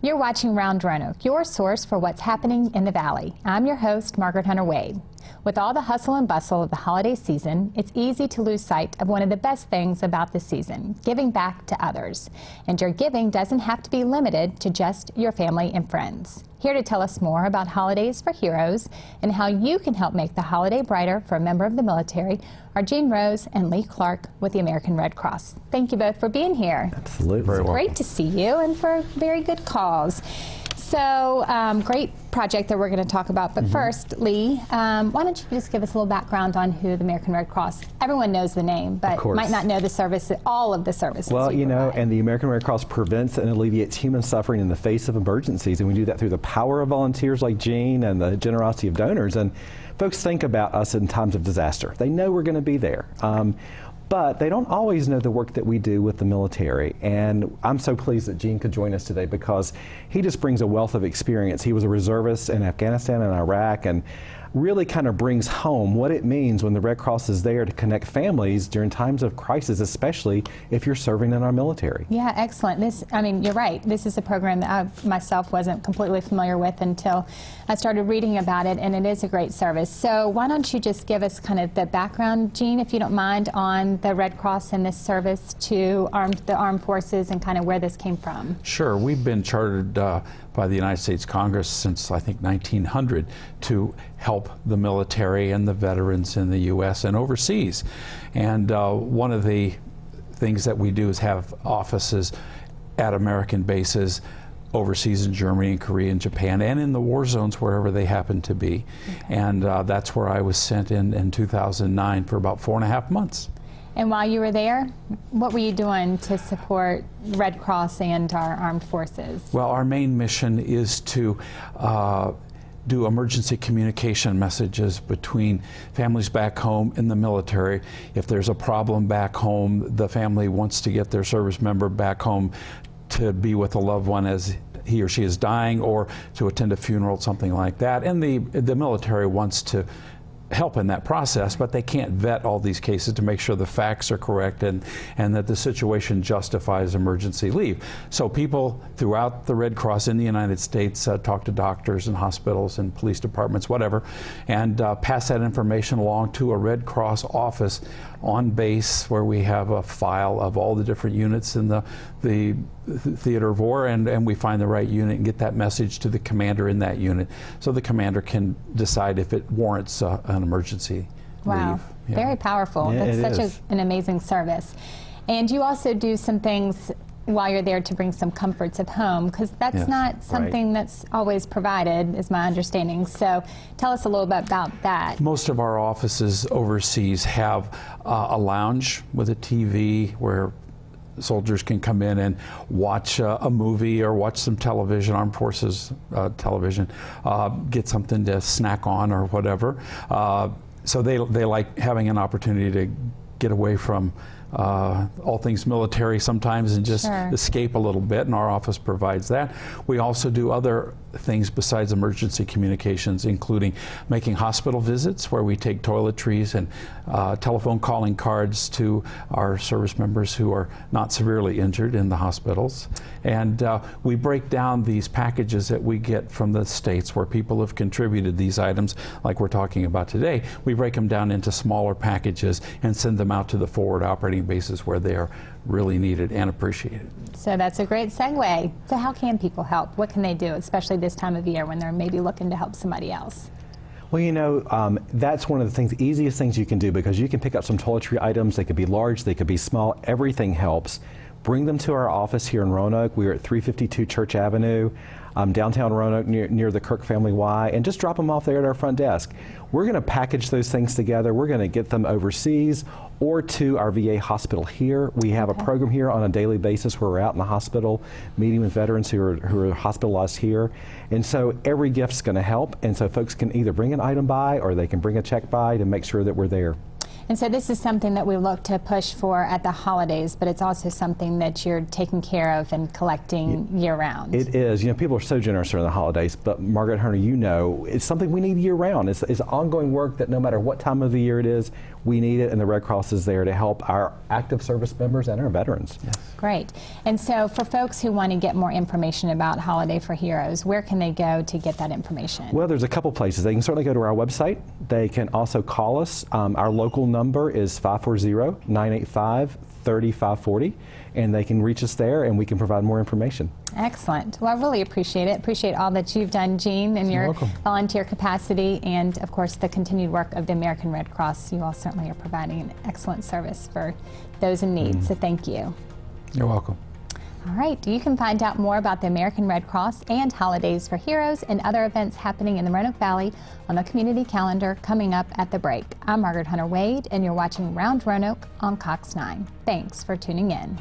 You're watching Round Roanoke, your source for what's happening in the Valley. I'm your host, Margaret Hunter Wade. With all the hustle and bustle of the holiday season, it's easy to lose sight of one of the best things about the season, giving back to others. And your giving doesn't have to be limited to just your family and friends. Here to tell us more about Holidays for Heroes and how you can help make the holiday brighter for a member of the military are Jean Rose and Lee Clark with the American Red Cross. Thank you both for being here. Absolutely. Very It's welcome. great to see you and for very good cause. So, great project that we're going to talk about. But first, Lee, why don't you just give us a little background on who the American Red Cross, everyone knows the name, but might not know the service, all of the services. Well, you know, provide. and the American Red Cross prevents and alleviates human suffering in the face of emergencies. And we do that through the power of volunteers like Jean and the generosity of donors. And folks think about us in times of disaster. They know we're going to be there. But they don't always know the work that we do with the military. And I'm so pleased that Gene could join us today because he just brings a wealth of experience. He was a reservist in Afghanistan and Iraq and really kind of brings home what it means when the Red Cross is there to connect families during times of crisis, especially if you're serving in our military. Yeah, excellent. I mean, you're right. This is a program that I myself wasn't completely familiar with until I started reading about it, and it is a great service. So why don't you just give us kind of the background, Jean, if you don't mind, on the Red Cross and this service to the armed forces and kind of where this came from? Sure. We've been chartered by the United States Congress since, I think, 1900 to help the military and the veterans in the U.S. and overseas. And one of the things that we do is have offices at American bases overseas in Germany and Korea and Japan and in the war zones wherever they happen to be. Okay. And that's where I was sent in 2009 for about 4.5 months. And while you were there, what were you doing to support Red Cross and our armed forces? Well, our main mission is to do emergency communication messages between families back home and the military. If there's a problem back home, the family wants to get their service member back home to be with a loved one as he or she is dying or to attend a funeral, something like that. And the military wants to help in that process, but they can't vet all these cases to make sure the facts are correct and that the situation justifies emergency leave. So people throughout the Red Cross in the United States talk to doctors and hospitals and police departments, whatever, and pass that information along to a Red Cross office on base where we have a file of all the different units in the theater of war, and we find the right unit and get that message to the commander in that unit so the commander can decide if it warrants an emergency leave. Yeah. Very powerful. Yeah, that's such an amazing service. And you also do some things while you're there to bring some comforts of home, because that's not something that's always provided, is my understanding. So tell us a little bit about that. Most of our offices overseas have a lounge with a TV where soldiers can come in and watch a movie or watch some television, armed forces television, get something to snack on or whatever. So they like having an opportunity to get away from all things military sometimes and just escape a little bit, and our office provides that. We also do other things besides emergency communications, including making hospital visits where we take toiletries and telephone calling cards to our service members who are not severely injured in the hospitals. And we break down these packages that we get from the states where people have contributed these items like we're talking about today. We break them down into smaller packages and send them out to the forward operating bases where they are really needed and appreciated. So that's a great segue. So how can people help? What can they do, especially this time of year when they're maybe looking to help somebody else? Well, you know, that's one of the things, easiest things you can do, because you can pick up some toiletry items. They could be large, they could be small. Everything helps. Bring them to our office here in Roanoke. We're at 352 Church Avenue, downtown Roanoke near the Kirk Family Y, and just drop them off there at our front desk. We're going to package those things together. We're going to get them overseas or to our VA hospital here. We have a program here on a daily basis where we're out in the hospital meeting with veterans who are hospitalized here. And so every gift's going to help. And so folks can either bring an item by or they can bring a check by to make sure that we're there. And so this is something that we look to push for at the holidays, but it's also something that you're taking care of and collecting year-round. It is. You know, people are so generous during the holidays, but Margaret Hunter, you know, it's something we need year-round. It's ongoing work that no matter what time of the year it is, we need it, and the Red Cross is there to help our active service members and our veterans. Yes. Great. And so for folks who want to get more information about Holiday for Heroes, where can they go to get that information? Well, there's a couple places. They can certainly go to our website. They can also call us. Our local number is 540-985-3540, and they can reach us there, and we can provide more information. Excellent. Well, I really appreciate it. Appreciate all that you've done, Gene, in your welcome. volunteer capacity, and of course the continued work of the American Red Cross. You all certainly are providing an excellent service for those in need, so thank you. You're welcome. All right, you can find out more about the American Red Cross and Holidays for Heroes and other events happening in the Roanoke Valley on the community calendar coming up at the break. I'm Margaret Hunter Wade, and you're watching Round Roanoke on Cox 9. Thanks for tuning in.